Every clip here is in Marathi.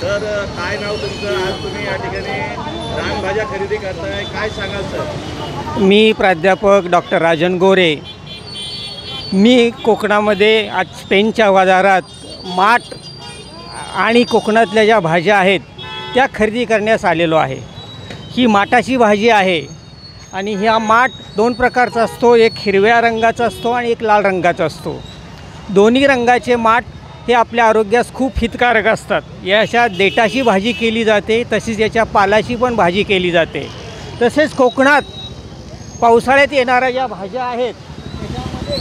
तर काय नाव तुमचं? आज तुम्ही या ठिकाणी रानभाज्या खरेदी करताय, काय सांगाल सर? मी प्राध्यापक डॉक्टर राजन गोरे. मी कोकणामध्ये आज पेनच्या बाजारात माठ आणि कोकणातल्या ज्या भाज्या आहेत त्या खरेदी करण्यास आलेलो आहे. ही माठाची भाजी आहे आणि ह्या माठ दोन प्रकारचा असतो. एक हिरव्या रंगाचा असतो आणि एक लाल रंगाचा असतो. दोन्ही रंगाचे माठ हे आपल्या आरोग्यास खूप हितकारक असतात. याच्या देठाची भाजी केली जाते, तसेच याच्या पालाची पण भाजी केली जाते. तसेच कोकणात पावसाळ्यात येणाऱ्या ज्या भाज्या आहेत त्याच्यामध्ये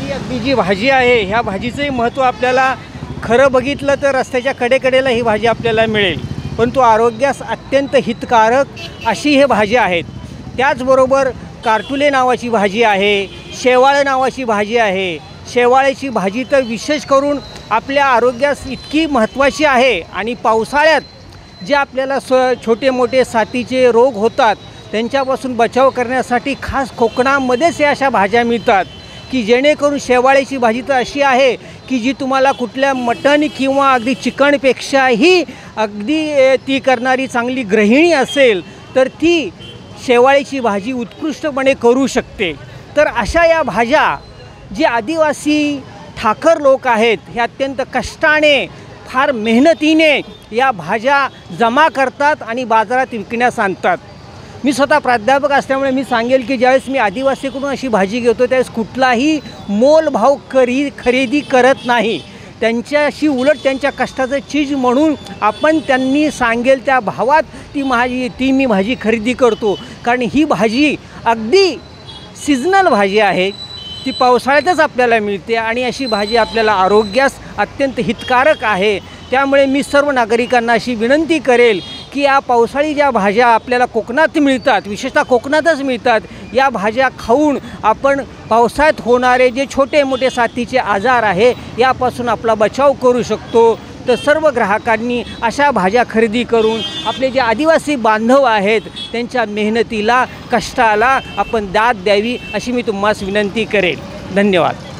ही अगदी जी भाजी आहे ह्या भाजीचंही महत्त्व आपल्याला खरं बघितलं तर रस्त्याच्या कडेकडेला ही भाजी आपल्याला मिळेल, परंतु आरोग्यास अत्यंत हितकारक अशी हे भाजी आहेत. त्याचबरोबर कारटुले नावाची भाजी आहे, शेवाळं नावाची भाजी आहे. शेवाळ्याची भाजी तर विशेष करून आपल्या आरोग्यास इतकी महत्त्वाची आहे आणि पावसाळ्यात जे आपल्याला छोटे मोठे साथीचे रोग होतात त्यांच्यापासून बचाव करण्यासाठी खास कोकणामध्येच या अशा भाज्या मिळतात की जेणेकरून शेवाळ्याची भाजी तर अशी आहे की जी तुम्हाला कुठल्या मटण किंवा अगदी चिकनपेक्षाही अगदी ती करणारी चांगली गृहिणी असेल तर ती शेवाळ्याची भाजी उत्कृष्टपणे करू शकते. तर अशा या भाज्या जे आदिवासी ठाकर लोक आहेत हे अत्यंत कष्टाने फार मेहनतीने या भाज्या जमा करतात आणि बाजारात विकण्यास आणतात. मी स्वतः प्राध्यापक असल्यामुळे मी सांगेल की ज्यावेळेस मी आदिवासीकडून अशी भाजी घेतो त्यावेळेस कुठलाही मोलभाव खरेदी करत नाही. त्यांच्याशी उलट त्यांच्या कष्टाचं चीज म्हणून आपण त्यांनी सांगेल त्या भावात ती मी भाजी खरेदी करतो. कारण ही भाजी अगदी सीझनल भाजी आहे, ती पावसाळ्यातच आपल्याला मिळते आणि अशी भाजी आपल्याला आरोग्यास अत्यंत हितकारक आहे. त्यामुळे मी सर्व नागरिकांना अशी विनंती करेल की या पावसाळी ज्या भाज्या आपल्याला कोकणात मिळतात, विशेषतः कोकणातच मिळतात, या भाज्या खाऊन आपण पावसाळ्यात होणारे जे छोटे मोठे साथीचे आजार आहे यापासून आपला बचाव करू शकतो. तर सर्व ग्राहकांनी अशा भाज्या खरेदी करून आपले जे आदिवासी बांधव आहेत त्यांच्या मेहनतीला कष्टाला आपण दाद द्यावी अशी मी तुम्हास विनंती करेन. धन्यवाद.